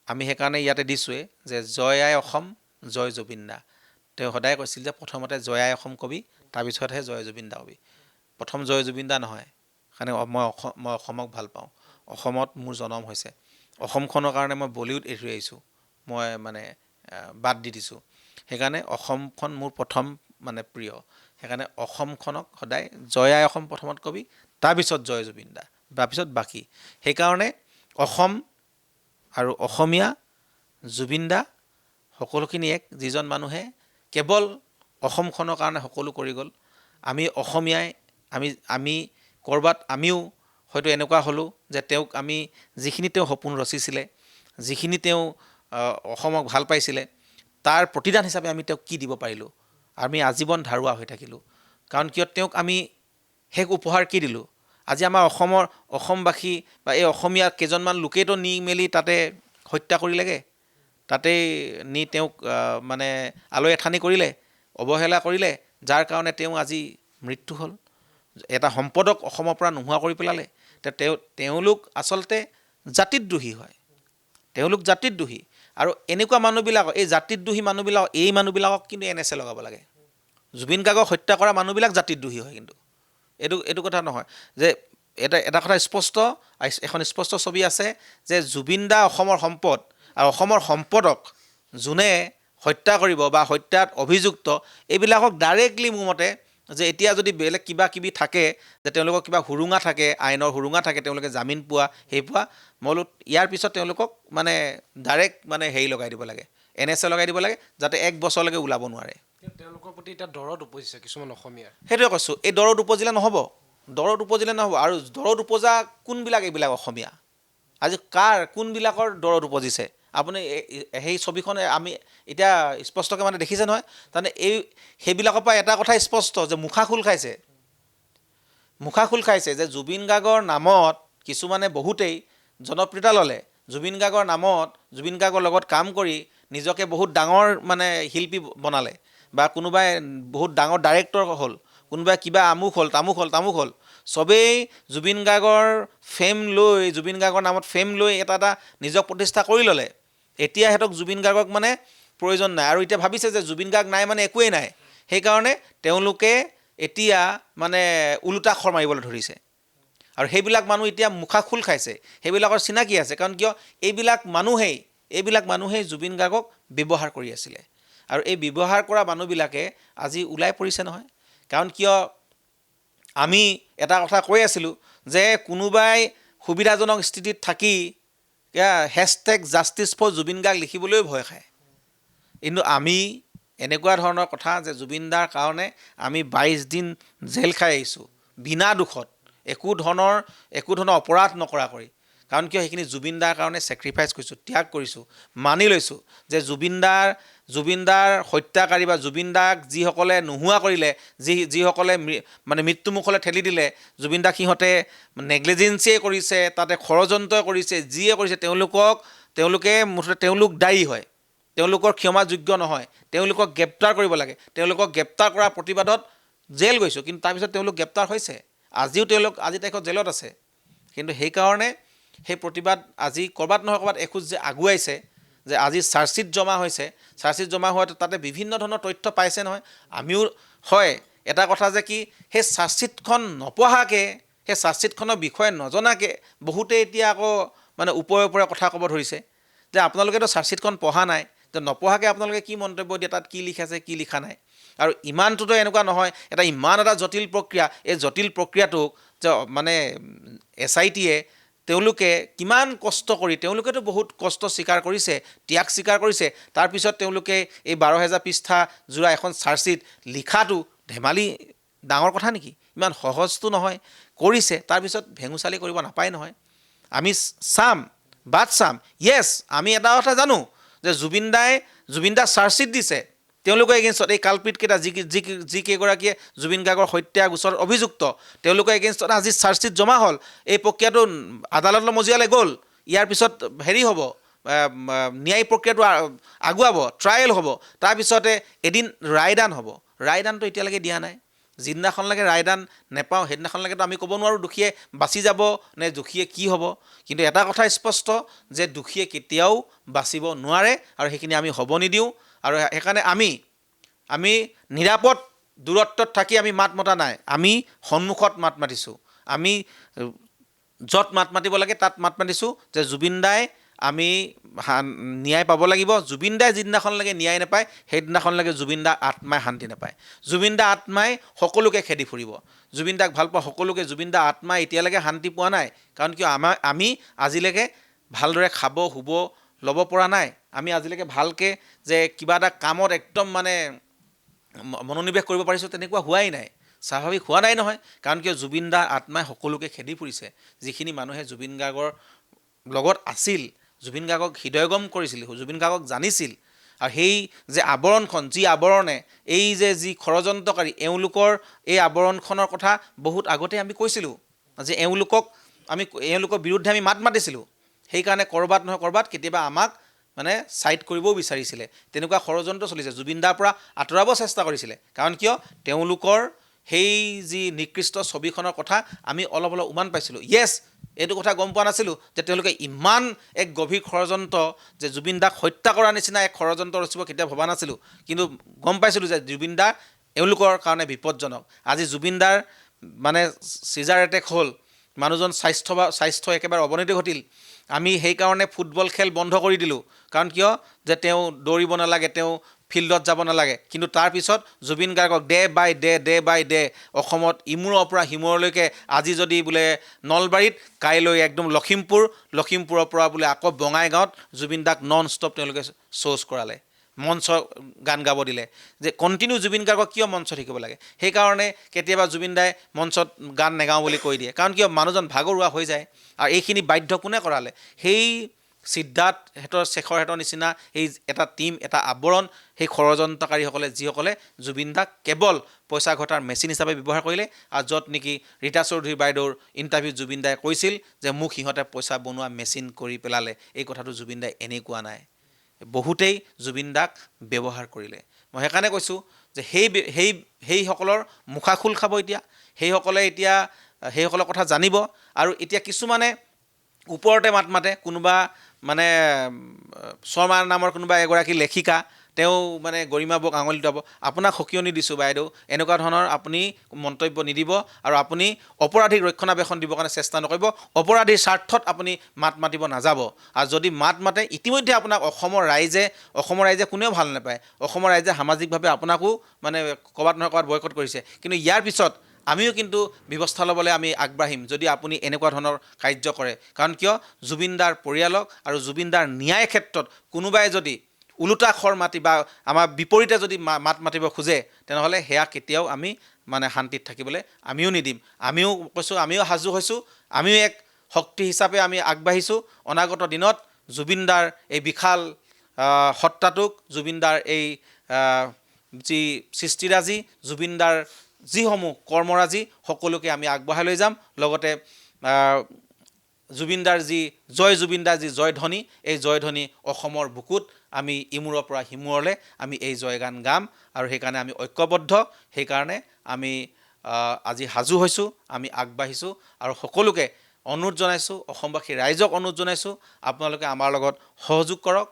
আমি সেইকাৰণে ইয়াতে দিছোঁৱে যে জয় আই অসম, জয় জুবিন দা। তেওঁ সদায় কৈছিল যে প্ৰথমতে জয় আই অসম কবি, তাৰপিছতহে জয় জুবিন দা কবি, প্ৰথম জয় জুবিন দা নহয়, কাৰণে মই অসমক ভাল পাওঁ, অসমত মোৰ জনম হৈছে, অসমখনৰ কাৰণে মই বলিউড এৰি থৈ আহিছোঁ, মই মানে বাদ দি দিছোঁ, সেইকাৰণে অসমখন মোৰ প্ৰথম মানে প্ৰিয়, সেইকাৰণে অসমখনক সদায় জয় আই অসম প্ৰথমত কবি, তাৰপিছত জয় জুবিন দা, তাৰপিছত বাকী। সেইকাৰণে অসম আৰু অসমীয়া, জুবিন দা সকলোখিনি এক, যিজন মানুহে কেৱল অসমখনৰ কাৰণে সকলো কৰি গ'ল। আমি অসমীয়াই আমি ক'ৰবাত আমিও হয়তো এনেকুৱা হ'লোঁ যে তেওঁক আমি যিখিনি তেওঁ সপোন ৰচিছিলে, যিখিনি তেওঁ অসমক ভাল পাইছিলে, তাৰ প্ৰতিদান হিচাপে আমি তেওঁক কি দিব পাৰিলোঁ, আমি আজীৱন ধাৰুৱা হৈ থাকিলোঁ, কাৰণ কিয় তেওঁক আমি শেষ উপহাৰ কি দিলোঁ। আজি আমাৰ অসমবাসী বা এই অসমীয়া কেইজনমান লোকেইতো নি মেলি তাতে হত্যা কৰিলেগৈ, তাতেই নি তেওঁক মানে আলৈ আথানি কৰিলে, অৱহেলা কৰিলে, যাৰ কাৰণে তেওঁ আজি মৃত্যু হ'ল, এটা সম্পদক অসমৰ পৰা নোহোৱা কৰি পেলালে। তেওঁলোক আচলতে জাতিদ্ৰোহী হয়, তেওঁলোক জাতিদ্ৰোহী, আৰু এনেকুৱা মানুহবিলাকক, এই জাতিদ্ৰোহী মানুহবিলাকক কিন্তু NSA লগাব লাগে। জুবিন গাৰ্গক হত্যা কৰা মানুহবিলাক জাতিদ্ৰোহী হয়, কিন্তু এইটো কথা নহয় যে এটা কথা স্পষ্ট, এখন স্পষ্ট ছবি আছে যে জুবিন দা অসমৰ সম্পদ, আৰু অসমৰ সম্পদক যোনে হত্যা কৰিব বা হত্যাত অভিযুক্ত, এইবিলাকক ডাইৰেক্টলি মোৰ মতে যে এতিয়া যদি বেলেগ কিবা কিবি থাকে, যে তেওঁলোকৰ কিবা সুৰুঙা থাকে, আইনৰ সুৰুঙা থাকে, তেওঁলোকে জামিন পোৱা, সেই পোৱা, মই বোলো ইয়াৰ পিছত তেওঁলোকক মানে ডাইৰেক্ট মানে হেৰি লগাই দিব লাগে, NSA লগাই দিব লাগে, যাতে 1 বছৰলৈকে ওলাব নোৱাৰে। তেওঁলোকৰ প্ৰতি এতিয়া দৰদ উপজিছে কিছুমান অসমীয়াৰ। সেইটোৱে কৈছোঁ, এই দৰদ উপজিলে নহ'ব, আৰু দৰদ উপজা কোনবিলাক, এইবিলাক অসমীয়া আজি কোনবিলাকৰ দৰদ উপজিছে, আপুনি সেই ছবিখন আমি এতিয়া স্পষ্টকৈ মানে দেখিছে নহয়, তাৰমানে সেইবিলাকৰ পৰা এটা কথা স্পষ্ট যে মুখা খোল খাইছে যে জুবিন গাৰ্গৰ নামত কিছুমানে বহুতেই জনপ্ৰিয়তা ল'লে, জুবিন গাৰ্গৰ নামত, জুবিন গাৰ্গৰ লগত কাম কৰি নিজকে বহুত ডাঙৰ মানে শিল্পী বনালে, বা কোনোবাই বহুত ডাঙৰ ডাইৰেক্টৰ হ'ল, কোনোবাই কিবা আমুক হ'ল, চবেই জুবিন গাৰ্গৰ জুবিন গাৰ্গৰ নামত ফেম লৈ এটা নিজক প্ৰতিষ্ঠা কৰি ল'লে। এতিয়া সিহঁতক জুবিন গাৰ্গক মানে প্ৰয়োজন নাই, আৰু এতিয়া ভাবিছে যে জুবিন গাৰ্গ নাই মানে একোৱেই নাই, সেইকাৰণে তেওঁলোকে এতিয়া মানে ওলোটা খৰ মাৰিবলৈ ধৰিছে, আৰু সেইবিলাক মানুহ এতিয়া মুখা খোল খাইছে, সেইবিলাকৰ চিনাকি আছে, কাৰণ কিয় এইবিলাক মানুহেই জুবিন গাৰ্গক ব্যৱহাৰ কৰি আছিলে, আৰু এই ব্যৱহাৰ কৰা মানুহবিলাকে আজি ওলাই পৰিছে নহয়। কাৰণ কিয় আমি এটা কথা কৈ আছিলোঁ যে কোনোবাই সুবিধাজনক স্থিতিত থাকি #জাষ্টিছ ফৰ জুবিন গাৰ্গ লিখিবলৈও ভয় খায়, কিন্তু আমি এনেকুৱা ধৰণৰ কথা যে জুবিনদাৰ কাৰণে আমি 22 দিন জেল খাই আহিছোঁ বিনা দুখত, একো ধৰণৰ অপৰাধ নকৰা কৰি। কাৰণ কিয় সেইখিনি জুবিনদাৰ কাৰণে ছেক্ৰিফাইচ কৰিছোঁ, ত্যাগ কৰিছোঁ, মানি লৈছোঁ যে জুবিনদাৰ হত্যাকাৰী বা জুবিনদাক যিসকলে নোহোৱা কৰিলে, যিসকলে মানে মৃত্যুমুখলৈ ঠেলি দিলে, জুবিনদাক সিহঁতে নেগলিজেঞ্চিয়ে কৰিছে, তাতে ষড়যন্ত্ৰ কৰিছে, যিয়ে কৰিছে তেওঁলোক দায়ী হয়, তেওঁলোকৰ ক্ষমাযোগ্য নহয়, তেওঁলোকক গ্ৰেপ্তাৰ কৰিব লাগে। তেওঁলোকক গ্ৰেপ্তাৰ কৰাৰ প্ৰতিবাদত জেল গৈছোঁ, কিন্তু তাৰপিছত তেওঁলোক গ্ৰেপ্তাৰ হৈছে, আজিও আজি তাৰিখত জেলত আছে। কিন্তু সেইকাৰণে সেই প্ৰতিবাদ আজি ক'ৰবাত নহয় ক'ৰবাত এখোজ যে আগুৱাইছে, যে আজি চাৰ্জশ্বিট জমা হৈছে, চাৰ্জশ্বিট জমা হোৱাটো তাতে বিভিন্ন ধৰণৰ তথ্য পাইছে নহয়। আমিও হয় এটা কথা যে কি সেই চাৰ্জশ্বিটখন নপঢ়াকৈ, সেই চাৰ্জশ্বিটখনৰ বিষয়ে নজনাকৈ বহুতেই এতিয়া আকৌ মানে ওপৰে কথা ক'ব ধৰিছে যে আপোনালোকেতো চাৰ্জশ্বিটখন পঢ়া নাই, তো নপঢ়াকৈ আপোনালোকে কি মন্তব্য দিয়ে, তাত কি লিখাছে কি লিখা নাই। আৰু ইমানটোতো এনেকুৱা নহয়, ইমান এটা জটিল প্ৰক্ৰিয়া, এই জটিল প্ৰক্ৰিয়াটোক যে মানে SITয়ে তেওঁলোকে কিমান কষ্ট কৰি, তেওঁলোকেতো বহুত কষ্ট স্বীকাৰ কৰিছে, ত্যাগ স্বীকাৰ কৰিছে। তাৰপিছত তেওঁলোকে এই 12,000 পৃষ্ঠা জোৰা এখন চাৰ্জশ্বিট লিখাটো ধেমালি ডাঙৰ কথা নেকি? ইমান সহজটো নহয়, কৰিছে। তাৰপিছত ভেঙুচালি কৰিব নাপায় নহয়। আমি চাম য়েছ, আমি এটা কথা জানো যে জুবিনদা চাৰ্জশ্বিট দিছে, তেওঁলোকৰ এগেইনষ্টত এই কালপিতকেইটা যিকেইগৰাকীয়ে জুবিন গাৰ্গৰ হত্যা গোচৰত অভিযুক্ত, তেওঁলোকৰ এগেইনষ্টত আজি চাৰ্জশ্বিট জমা হ'ল। এই প্ৰক্ৰিয়াটো আদালতৰ মজিয়ালৈ গ'ল, ইয়াৰ পিছত হেৰি হ'ব, ন্যায়িক প্ৰক্ৰিয়াটো আগুৱাব, ট্ৰায়েল হ'ব, তাৰপিছতে এদিন ৰায়দান হ'ব। ৰায়দানটো এতিয়ালৈকে দিয়া নাই। যিদিনাখনলৈকে ৰায়দান নেপাওঁ সেইদিনাখনলৈকেতো আমি ক'ব নোৱাৰোঁ দোষীয়ে বাচি যাব নে দোষীয়ে কি হ'ব। কিন্তু এটা কথা স্পষ্ট যে দোষীয়ে কেতিয়াও বাচিব নোৱাৰে, আৰু সেইখিনি আমি হ'ব নিদিওঁ। আৰু সেইকাৰণে আমি নিৰাপদ দূৰত্বত থাকি আমি মাত মতা নাই, আমি সন্মুখত মাত মাতিছোঁ। আমি য'ত মাত মাতিব লাগে তাত মাত মাতিছোঁ যে জুবিনদাই আমি ন্যায় পাব লাগিব। জুবিনদাই যিদিনাখনলৈকে ন্যায় নাপায় সেইদিনাখনলৈকে জুবিনদাৰ আত্মাই শান্তি নাপায়। জুবিনদাৰ আত্মাই সকলোকে খেদি ফুৰিব, জুবিনদাক ভাল পোৱা সকলোকে। জুবিনদাৰ আত্মাই এতিয়ালৈকে শান্তি পোৱা নাই, কাৰণ কিয় আমি আজিলৈকে ভালদৰে খাব শুব ল'ব পৰা নাই। আমি আজিলৈকে ভালকৈ যে কিবা এটা কামত একদম মানে মনোনিৱেশ কৰিব পাৰিছোঁ তেনেকুৱা হোৱাই নাই, স্বাভাৱিক হোৱা নাই নহয়। কাৰণ কিয় জুবিনদাৰ আত্মাই সকলোকে খেদি ফুৰিছে। যিখিনি মানুহে জুবিন গাৰ্গৰ লগত আছিল, জুবিন গাৰ্গক হৃদয়গম কৰিছিল, জুবিন গাৰ্গক জানিছিল, আৰু সেই যে আৱৰণখন, যি আৱৰণে যি ষড়যন্ত্ৰকাৰী, এওঁলোকৰ এই আৱৰণখনৰ কথা বহুত আগতে আমি কৈছিলোঁ যে এওঁলোকৰ বিৰুদ্ধে আমি মাত মাতিছিলোঁ। সেইকাৰণে ক'ৰবাত নহয় ক'ৰবাত কেতিয়াবা আমাক মানে ছাইড কৰিবও বিচাৰিছিলে, তেনেকুৱা ষড়যন্ত্ৰ চলিছে। জুবিনদাৰ পৰা আঁতৰাব চেষ্টা কৰিছিলে, কাৰণ কিয় তেওঁলোকৰ সেই যি নিকৃষ্ট ছবিখনৰ কথা আমি অলপ উমান পাইছিলোঁ। য়েছ, এইটো কথা গম পোৱা নাছিলোঁ যে তেওঁলোকে ইমান এক গভীৰ ষড়যন্ত্ৰ, যে জুবিনদাক হত্যা কৰাৰ নিচিনা এক ষড়যন্ত্ৰ ৰচিব কেতিয়াও ভবা নাছিলোঁ। কিন্তু গম পাইছিলোঁ যে জুবিনদা এওঁলোকৰ কাৰণে বিপদজনক। আজি জুবিনদাৰ মানে চিজাৰ এটেক হ'ল, মানুহজন স্বাস্থ্য একেবাৰে অৱনতি ঘটিল। আমি সেইকাৰণে ফুটবল খেল বন্ধ কৰি দিলোঁ, কাৰণ কিয় যে তেওঁ দৌৰিব নালাগে, তেওঁ ফিল্ডত যাব নালাগে। কিন্তু তাৰপিছত জুবিন গাৰ্গক ডে বাই ডে অসমত ইমূৰৰ পৰা সিমূৰলৈকে, আজি যদি বোলে নলবাৰীত, কাইলৈ একদম লখিমপুৰৰ পৰা বোলে আকৌ বঙাইগাঁৱত জুবিনদাক নন ষ্টপ তেওঁলোকে শ্ব'জ কৰালে, মঞ্চ গান গাব দিলে। যে কণ্টিনিউ জুবিন গাৰ্গক কিয় মঞ্চ থাকিব লাগে? সেইকাৰণে কেতিয়াবা জুবিনদাই মঞ্চত গান নেগাওঁ বুলি কৈ দিয়ে, কাৰণ কিয় মানুহজন ভাগৰুৱা হৈ যায়। আৰু এইখিনি বাধ্য কোনে কৰালে? সেই সিদ্ধাৰ্থ শেখৰহঁতৰ নিচিনা এই এটা টীম, এটা আৱৰণ, সেই ষড়যন্ত্ৰকাৰীসকলে, যিসকলে জুবিনদাক কেৱল পইচা ঘটাৰ মেচিন হিচাপে ব্যৱহাৰ কৰিলে। আৰু য'ত নেকি ৰীতা চৌধুৰী বাইদেউৰ ইণ্টাৰভিউত জুবিনদাই কৈছিল যে মোক সিহঁতে পইচা বনোৱা মেচিন কৰি পেলালে। এই কথাটো জুবিনদাই এনেই কোৱা নাই, বহুতেই জুবিনদাক ব্যৱহাৰ কৰিলে। মই সেইকাৰণে কৈছোঁ যে সেইসকলৰ মুখা খোল খাব এতিয়া, সেইসকলৰ কথা জানিব। আৰু এতিয়া কিছুমানে ওপৰতে মাত মাতে, কোনোবা মানে শৰ্মা নামৰ কোনোবা এগৰাকী লেখিকা, তেওঁ মানে গৰিমা বৌক আঙুলি টুৱাব। আপোনাক সকিয়নি দিছোঁ বাইদেউ, এনেকুৱা ধৰণৰ আপুনি মন্তব্য নিদিব, আৰু আপুনি অপৰাধীক ৰক্ষণাবেক্ষণ দিবৰ কাৰণে চেষ্টা নকৰিব, অপৰাধীৰ স্বাৰ্থত আপুনি মাত মাতিব নাযাব। আৰু যদি মাত মাতে, ইতিমধ্যে আপোনাক অসমৰ ৰাইজে কোনেও ভাল নাপায়। অসমৰ ৰাইজে সামাজিকভাৱে আপোনাকো মানে ক'ৰবাত নহয় ক'ৰবাত বয়কট কৰিছে। কিন্তু ইয়াৰ পিছত আমিও কিন্তু ব্যৱস্থা ল'বলৈ আমি আগবাঢ়িম, যদি আপুনি এনেকুৱা ধৰণৰ কাৰ্য কৰে। কাৰণ কিয় জুবিনদাৰ পৰিয়ালক আৰু জুবিনদাৰ ন্যায় ক্ষেত্ৰত কোনোবাই যদি ওলোটা খৰ মাতি বা আমাৰ বিপৰীতে যদি মাত মাতিব খোজে তেনেহ'লে সেয়া কেতিয়াও আমি মানে শান্তিত থাকিবলৈ আমিও নিদিম। আমিও কৈছোঁ, আমিও সাজু হৈছোঁ, আমিও এক শক্তি হিচাপে আমি আগবাঢ়িছোঁ। অনাগত দিনত জুবিনদাৰ এই বিশাল সত্তাটোক, জুবিনদাৰ এই যি সৃষ্টিৰাজি, জুবিনদাৰ যিসমূহ কৰ্মৰাজি সকলোকে আমি আগবঢ়াই লৈ যাম। লগতে জুবিনদাৰ যি জুবিনদাৰ যি জয়ধ্বনি, এই জয়ধ্বনি অসমৰ বুকুত আমি ইমূৰৰ পৰা সিমূৰলৈ আমি এই জয়গান গাম। আৰু সেইকাৰণে আমি ঐক্যবদ্ধ, সেইকাৰণে আমি আজি সাজু হৈছোঁ, আমি আগবাঢ়িছোঁ। আৰু সকলোকে অনুৰোধ জনাইছোঁ, অসমবাসী ৰাইজক অনুৰোধ জনাইছোঁ, আপোনালোকে আমাৰ লগত সহযোগ কৰক,